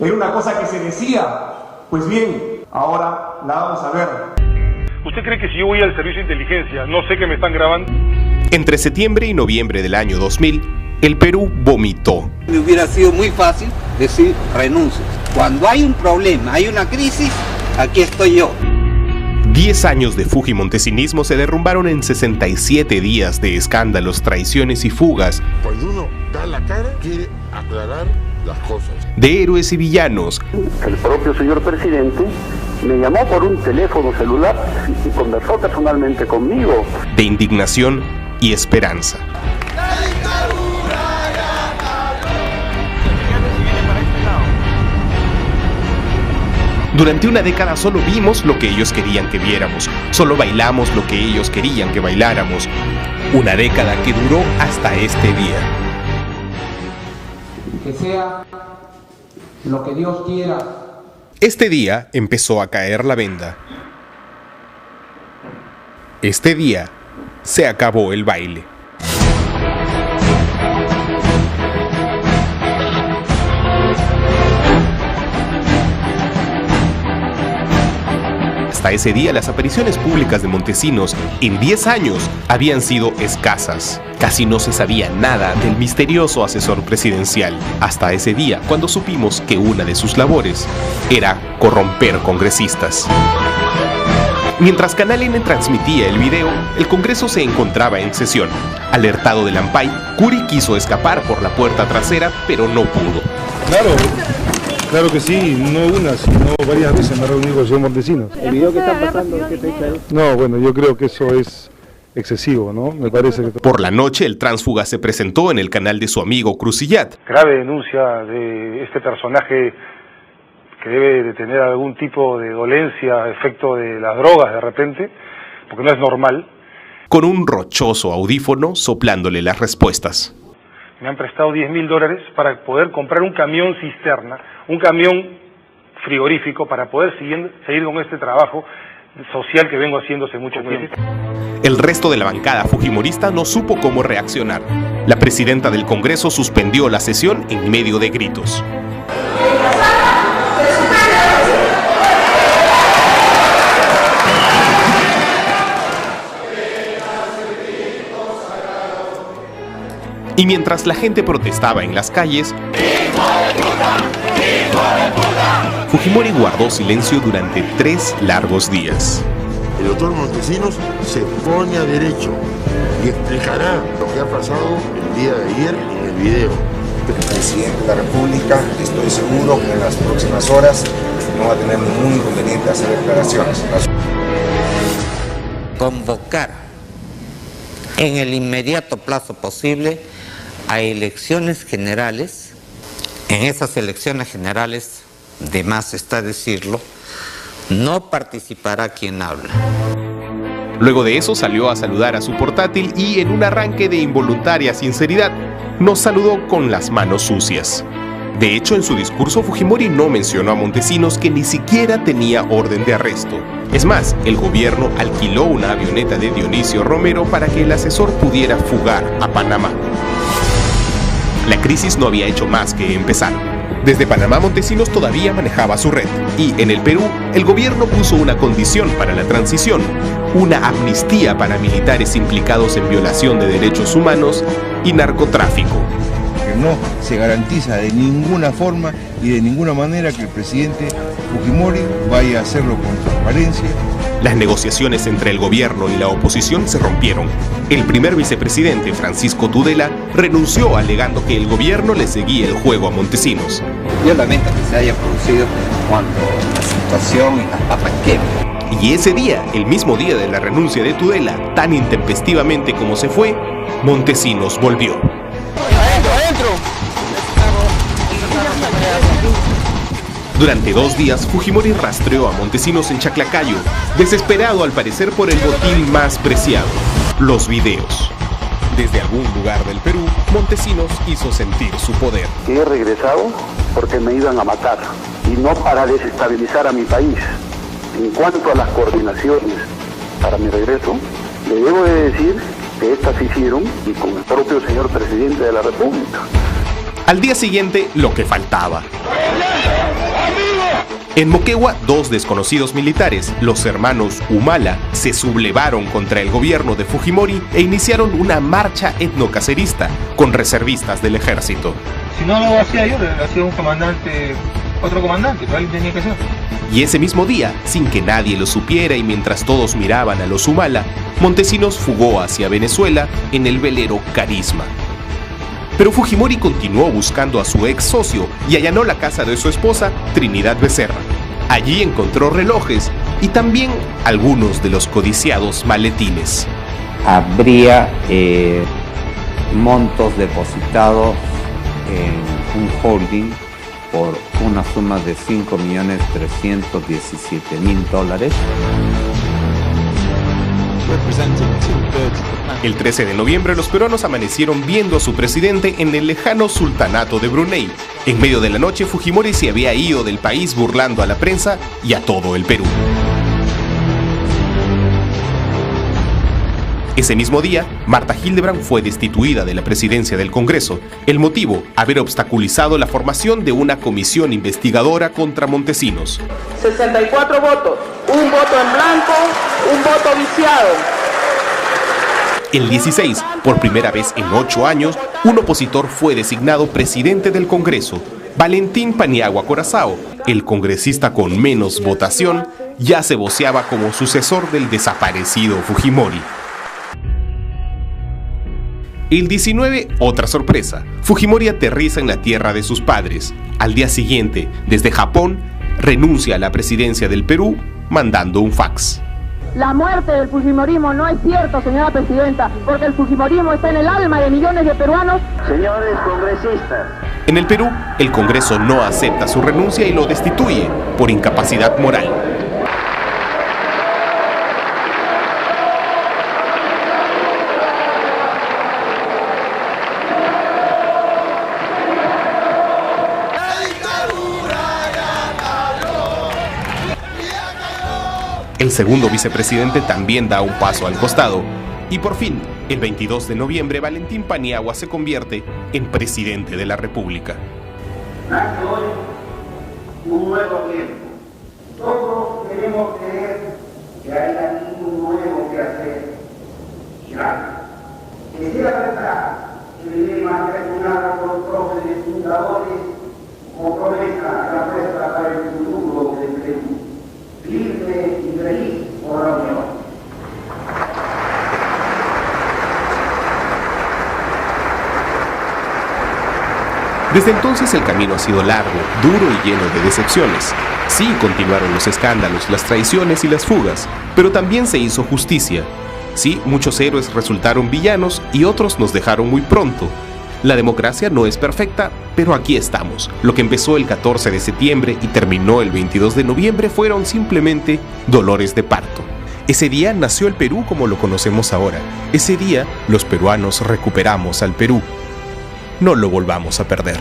Era una cosa que se decía. Pues bien, ahora la vamos a ver. ¿Usted cree que si yo voy al servicio de inteligencia no sé que me están grabando? Entre septiembre y noviembre del año 2000, el Perú vomitó. Me hubiera sido muy fácil decir renuncio. Cuando hay un problema, hay una crisis, aquí estoy yo. 10 años de fujimontesinismo se derrumbaron en 67 días de escándalos, traiciones y fugas. Cuando uno da la cara, quiere aclarar las cosas. De héroes y villanos. El propio señor presidente me llamó por un teléfono celular y conversó personalmente conmigo. De indignación y esperanza. Durante una década solo vimos lo que ellos querían que viéramos, solo bailamos lo que ellos querían que bailáramos. Una década que duró hasta este día. Que sea lo que Dios quiera. Este día empezó a caer la venda. Este día se acabó el baile. Hasta ese día las apariciones públicas de Montesinos en 10 años habían sido escasas. Casi no se sabía nada del misterioso asesor presidencial. Hasta ese día, cuando supimos que una de sus labores era corromper congresistas. Mientras Canal N transmitía el video, el Congreso se encontraba en sesión. Alertado del AMPAI, Curi quiso escapar por la puerta trasera, pero no pudo. Claro que sí, no una, sino varias veces me he reunido con el señor Montesinos. ¿El video que está pasando, qué te dice? No, bueno, yo creo que eso es excesivo, ¿no? Me parece que... Por la noche, el tránsfuga se presentó en el canal de su amigo Crucillat. Grave denuncia de este personaje que debe de tener algún tipo de dolencia, efecto de las drogas de repente, porque no es normal. Con un rochoso audífono soplándole las respuestas. Me han prestado $10.000 para poder comprar un camión cisterna, un camión frigorífico para poder seguir con este trabajo social que vengo haciendo hace mucho tiempo. El resto de la bancada fujimorista no supo cómo reaccionar. La presidenta del Congreso suspendió la sesión en medio de gritos. Y mientras la gente protestaba en las calles, Fujimori guardó silencio durante 3 largos días. El doctor Montesinos se pone a derecho y explicará lo que ha pasado el día de ayer en el video. El presidente de la República, estoy seguro que en las próximas horas no va a tener ningún inconveniente hacer declaraciones. Convocar en el inmediato plazo posible a elecciones generales. En esas elecciones generales, de más está decirlo, no participará quien habla. Luego de eso salió a saludar a su portátil y en un arranque de involuntaria sinceridad nos saludó con las manos sucias. De hecho, en su discurso Fujimori no mencionó a Montesinos, que ni siquiera tenía orden de arresto. Es más, el gobierno alquiló una avioneta de Dionisio Romero para que el asesor pudiera fugar a Panamá. La crisis no había hecho más que empezar. Desde Panamá, Montesinos todavía manejaba su red. Y en el Perú, el gobierno puso una condición para la transición: una amnistía para militares implicados en violación de derechos humanos y narcotráfico. Que no se garantiza de ninguna forma y de ninguna manera que el presidente Fujimori vaya a hacerlo con transparencia. Las negociaciones entre el gobierno y la oposición se rompieron. El primer vicepresidente, Francisco Tudela, renunció alegando que el gobierno le seguía el juego a Montesinos. Yo lamento que se haya producido cuando la situación y las papas queman. Y ese día, el mismo día de la renuncia de Tudela, tan intempestivamente como se fue, Montesinos volvió. ¡Adentro! Durante 2 días, Fujimori rastreó a Montesinos en Chaclacayo, desesperado al parecer por el botín más preciado: los videos. Desde algún lugar del Perú, Montesinos hizo sentir su poder. He regresado porque me iban a matar y no para desestabilizar a mi país. En cuanto a las coordinaciones para mi regreso, le debo de decir que estas se hicieron y con el propio señor presidente de la República. Al día siguiente, lo que faltaba. En Moquegua, dos desconocidos militares, los hermanos Humala, se sublevaron contra el gobierno de Fujimori e iniciaron una marcha etnocacerista con reservistas del ejército. Si no lo hacía yo, lo hacía un comandante, otro comandante, pero alguien tenía que hacer. Y ese mismo día, sin que nadie lo supiera y mientras todos miraban a los Humala, Montesinos fugó hacia Venezuela en el velero Carisma. Pero Fujimori continuó buscando a su ex socio y allanó la casa de su esposa, Trinidad Becerra. Allí encontró relojes y también algunos de los codiciados maletines. Habría montos depositados en un holding por una suma de $5.317.000. El 13 de noviembre los peruanos amanecieron viendo a su presidente en el lejano sultanato de Brunei. En medio de la noche Fujimori se había ido del país burlando a la prensa y a todo el Perú. Ese mismo día, Marta Hildebrand fue destituida de la presidencia del Congreso. El motivo, haber obstaculizado la formación de una comisión investigadora contra Montesinos. 64 votos, un voto en blanco, un voto viciado. El 16, por primera vez en 8 años, un opositor fue designado presidente del Congreso. Valentín Paniagua Corazao, el congresista con menos votación, ya se voceaba como sucesor del desaparecido Fujimori. El 19, otra sorpresa. Fujimori aterriza en la tierra de sus padres. Al día siguiente, desde Japón, renuncia a la presidencia del Perú, mandando un fax. La muerte del fujimorismo no es cierto, señora presidenta, porque el fujimorismo está en el alma de millones de peruanos. Señores congresistas, En el Perú, el Congreso no acepta su renuncia y lo destituye por incapacidad moral. El segundo vicepresidente también da un paso al costado. Y por fin, el 22 de noviembre, Valentín Paniagua se convierte en presidente de la República. Nace hoy un nuevo tiempo. Todos queremos creer que hay aquí un nuevo que hacer. Ya. Que sea verdad que el lema tribunal por los próceres fundadores como promesa a la fuerza para el futuro del Perú. Libre y feliz por la unión. Desde entonces el camino ha sido largo, duro y lleno de decepciones. Sí, continuaron los escándalos, las traiciones y las fugas, pero también se hizo justicia. Sí, muchos héroes resultaron villanos y otros nos dejaron muy pronto. La democracia no es perfecta, pero aquí estamos. Lo que empezó el 14 de septiembre y terminó el 22 de noviembre fueron simplemente dolores de parto. Ese día nació el Perú como lo conocemos ahora. Ese día los peruanos recuperamos al Perú. No lo volvamos a perder.